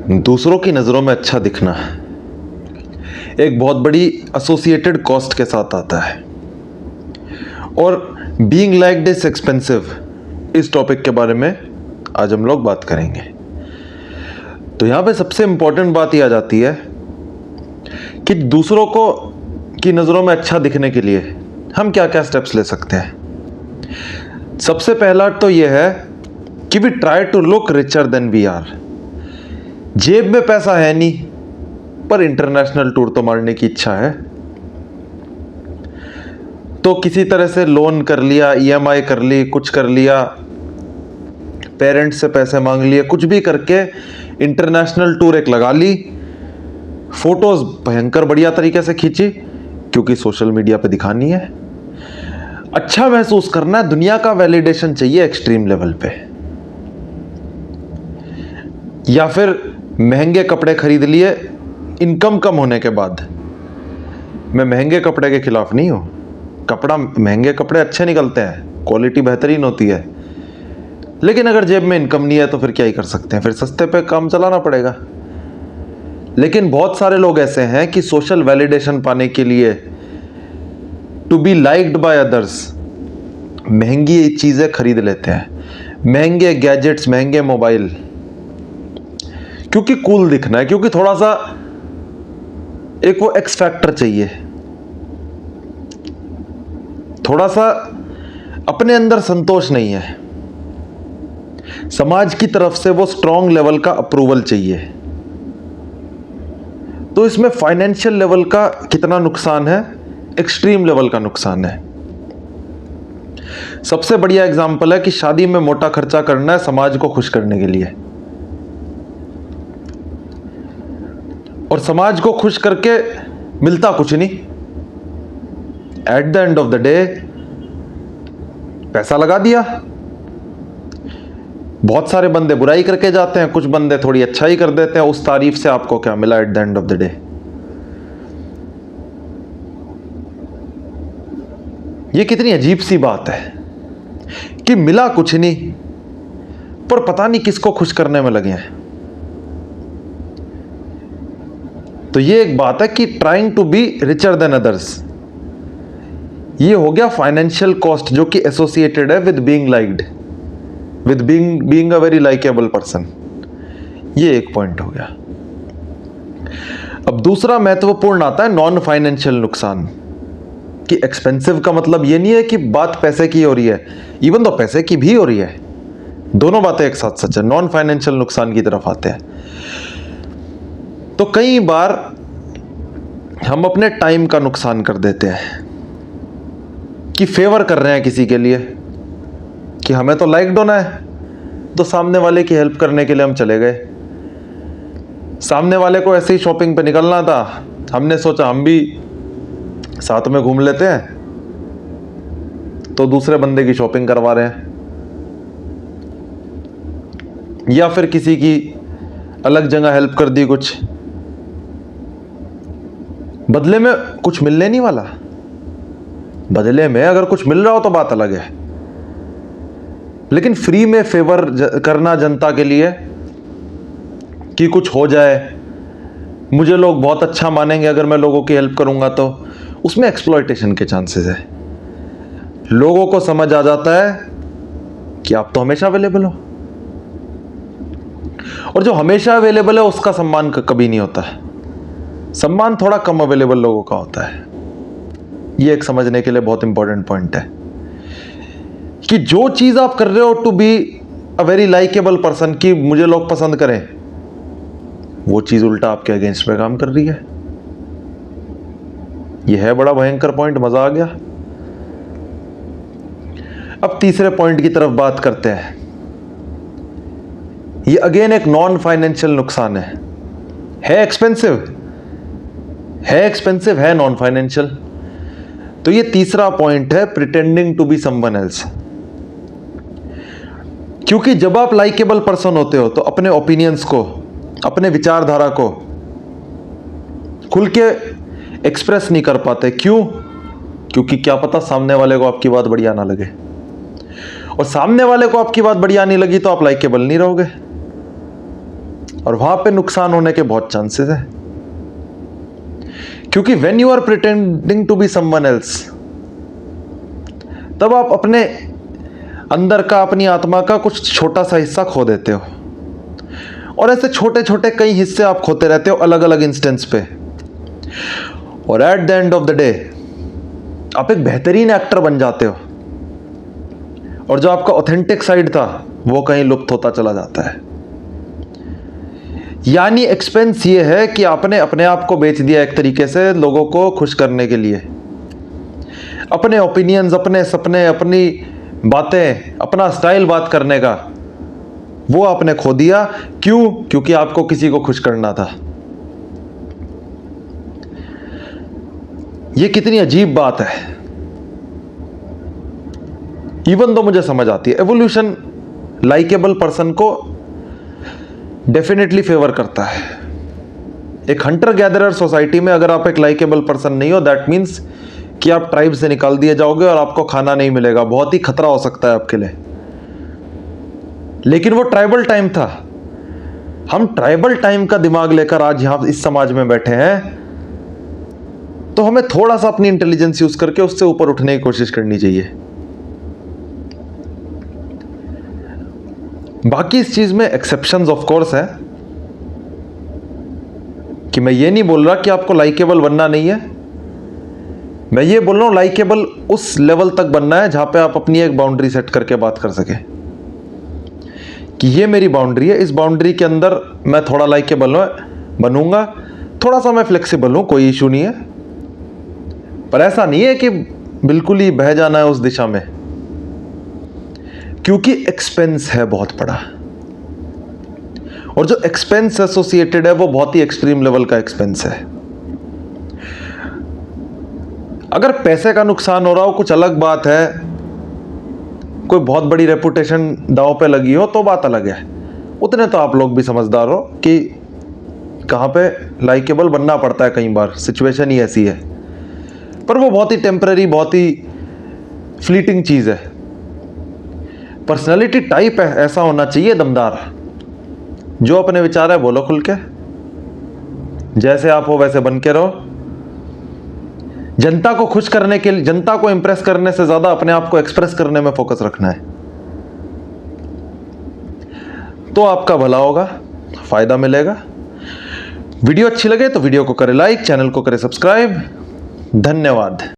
दूसरों की नज़रों में अच्छा दिखना एक बहुत बड़ी एसोसिएटेड कॉस्ट के साथ आता है और बीइंग लाइक्ड इज एक्सपेंसिव। इस टॉपिक के बारे में आज हम लोग बात करेंगे। तो यहाँ पे सबसे इंपॉर्टेंट बात यह आ जाती है कि दूसरों को की नज़रों में अच्छा दिखने के लिए हम क्या क्या स्टेप्स ले सकते हैं। सबसे पहला तो यह है कि we try to look richer than we are. जेब में पैसा है नहीं पर इंटरनेशनल टूर तो मारने की इच्छा है, तो किसी तरह से लोन कर लिया, ईएमआई कर ली, कुछ कर लिया, पेरेंट्स से पैसे मांग लिए, कुछ भी करके इंटरनेशनल टूर एक लगा ली। फोटोज भयंकर बढ़िया तरीके से खींची क्योंकि सोशल मीडिया पे दिखानी है, अच्छा महसूस करना है, दुनिया का वैलिडेशन चाहिए एक्सट्रीम लेवल पे। या फिर महंगे कपड़े खरीद लिए इनकम कम होने के बाद। मैं महंगे कपड़े के खिलाफ नहीं हूं, महंगे कपड़े अच्छे निकलते हैं, क्वालिटी बेहतरीन होती है, लेकिन अगर जेब में इनकम नहीं है तो फिर क्या ही कर सकते हैं, फिर सस्ते पे काम चलाना पड़ेगा। लेकिन बहुत सारे लोग ऐसे हैं कि सोशल वैलिडेशन पाने के लिए, to be liked by others, महंगी चीजें खरीद लेते हैं, महंगे गैजेट्स, महंगे मोबाइल, क्योंकि कूल दिखना है, क्योंकि थोड़ा सा एक वो एक्स फैक्टर चाहिए, थोड़ा सा अपने अंदर संतोष नहीं है, समाज की तरफ से वो स्ट्रॉन्ग लेवल का अप्रूवल चाहिए। तो इसमें फाइनेंशियल लेवल का कितना नुकसान है, एक्सट्रीम लेवल का नुकसान है। सबसे बढ़िया एग्जांपल है कि शादी में मोटा खर्चा करना है समाज को खुश करने के लिए, और समाज को खुश करके मिलता कुछ नहीं। At the end of the day पैसा लगा दिया, बहुत सारे बंदे बुराई करके जाते हैं, कुछ बंदे थोड़ी अच्छाई कर देते हैं, उस तारीफ से आपको क्या मिला at the end of the day? ये कितनी अजीब सी बात है कि मिला कुछ नहीं पर पता नहीं किसको खुश करने में लगे हैं। तो ये एक बात है कि trying to be richer than others, ये हो गया फाइनेंशियल कॉस्ट जो कि एसोसिएटेड है with being liked, with being a very likeable person. ये एक पॉइंट हो गया। अब दूसरा महत्वपूर्ण आता है नॉन फाइनेंशियल नुकसान। कि एक्सपेंसिव का मतलब ये नहीं है कि बात पैसे की हो रही है, इवन तो पैसे की भी हो रही है, दोनों बातें एक साथ सच है। नॉन फाइनेंशियल नुकसान की तरफ आते हैं तो कई बार हम अपने टाइम का नुकसान कर देते हैं कि फेवर कर रहे हैं किसी के लिए कि हमें तो लाइक्ड होना है, तो सामने वाले की हेल्प करने के लिए हम चले गए। सामने वाले को ऐसे ही शॉपिंग पे निकलना था, हमने सोचा हम भी साथ में घूम लेते हैं, तो दूसरे बंदे की शॉपिंग करवा रहे हैं। या फिर किसी की अलग जगह हेल्प कर दी, कुछ बदले में कुछ मिलने नहीं वाला। बदले में अगर कुछ मिल रहा हो तो बात अलग है, लेकिन फ्री में फेवर करना जनता के लिए कि कुछ हो जाए, मुझे लोग बहुत अच्छा मानेंगे अगर मैं लोगों की हेल्प करूंगा, तो उसमें एक्सप्लॉयटेशन के चांसेस है। लोगों को समझ आ जाता है कि आप तो हमेशा अवेलेबल हो, और जो हमेशा अवेलेबल है उसका सम्मान कभी नहीं होता है, सम्मान थोड़ा कम अवेलेबल लोगों का होता है। ये एक समझने के लिए बहुत इंपॉर्टेंट पॉइंट है कि जो चीज आप कर रहे हो to be a very likeable person, कि मुझे लोग पसंद करें, वो चीज उल्टा आपके अगेंस्ट में काम कर रही है। यह है बड़ा भयंकर पॉइंट, मजा आ गया। अब तीसरे पॉइंट की तरफ बात करते हैं। ये अगेन एक नॉन फाइनेंशियल नुकसान है एक्सपेंसिव, है नॉन फाइनेंशियल। तो ये तीसरा पॉइंट है, pretending to be someone else. क्योंकि जब आप लाइकेबल पर्सन होते हो तो अपने ओपिनियंस को, अपने विचारधारा को खुल के एक्सप्रेस नहीं कर पाते। क्यों? क्योंकि क्या पता सामने वाले को आपकी बात बढ़िया ना लगे, और सामने वाले को आपकी बात बढ़िया नहीं लगी तो आप लाइकेबल नहीं रहोगे। और वहां पे नुकसान होने के बहुत चांसेस है, क्योंकि when you are pretending to be someone else, तब आप अपने अंदर का, अपनी आत्मा का कुछ छोटा सा हिस्सा खो देते हो। और ऐसे छोटे छोटे कई हिस्से आप खोते रहते हो अलग अलग इंस्टेंस पे, और at the end of the day आप एक बेहतरीन एक्टर बन जाते हो, और जो आपका ऑथेंटिक साइड था वो कहीं लुप्त होता चला जाता है। यानी एक्सपेंस ये है कि आपने अपने आप को बेच दिया एक तरीके से लोगों को खुश करने के लिए। अपने ओपिनियंस, अपने सपने, अपनी बातें, अपना स्टाइल बात करने का, वो आपने खो दिया। क्यों? क्योंकि आपको किसी को खुश करना था। ये कितनी अजीब बात है। इवन तो मुझे समझ आती है, एवोल्यूशन लाइकेबल पर्सन को डेफिनेटली फेवर करता है। एक हंटर गैदरर सोसाइटी में अगर आप एक लाइकेबल पर्सन नहीं हो, दैट मीन्स कि आप ट्राइब से निकाल दिए जाओगे और आपको खाना नहीं मिलेगा। बहुत ही खतरा हो सकता है आपके लिए। लेकिन वो ट्राइबल टाइम था। हम ट्राइबल टाइम का दिमाग लेकर आज यहां इस समाज में बैठे हैं, तो हमें थोड़ा सा अपनी इंटेलिजेंस यूज करके उससे ऊपर उठने की कोशिश करनी चाहिए। बाकी इस चीज में एक्सेप्शंस ऑफ कोर्स है, कि मैं ये नहीं बोल रहा कि आपको लाइकेबल बनना नहीं है। मैं ये बोल रहा हूं लाइकेबल उस लेवल तक बनना है जहां पे आप अपनी एक बाउंड्री सेट करके बात कर सके कि ये मेरी बाउंड्री है, इस बाउंड्री के अंदर मैं थोड़ा लाइकेबल बनूंगा, थोड़ा सा मैं फ्लेक्सिबल हूं, कोई इशू नहीं है। पर ऐसा नहीं है कि बिल्कुल ही बह जाना है उस दिशा में, क्योंकि एक्सपेंस है बहुत बड़ा, और जो एक्सपेंस एसोसिएटेड है वो बहुत ही एक्सट्रीम लेवल का एक्सपेंस है। अगर पैसे का नुकसान हो रहा हो कुछ अलग बात है, कोई बहुत बड़ी रेपुटेशन दांव पे लगी हो तो बात अलग है। उतने तो आप लोग भी समझदार हो कि कहां पे लाइकेबल बनना पड़ता है, कई बार सिचुएशन ही ऐसी है। पर वो बहुत ही टेम्पररी, बहुत ही फ्लीटिंग चीज है। पर्सनालिटी टाइप है ऐसा होना चाहिए दमदार, जो अपने विचार है बोलो खुल के, जैसे आप हो वैसे बन के रहो। जनता को खुश करने के लिए, जनता को इंप्रेस करने से ज्यादा अपने आप को एक्सप्रेस करने में फोकस रखना है, तो आपका भला होगा, फायदा मिलेगा। वीडियो अच्छी लगे तो वीडियो को करें लाइक, चैनल को करें सब्सक्राइब। धन्यवाद।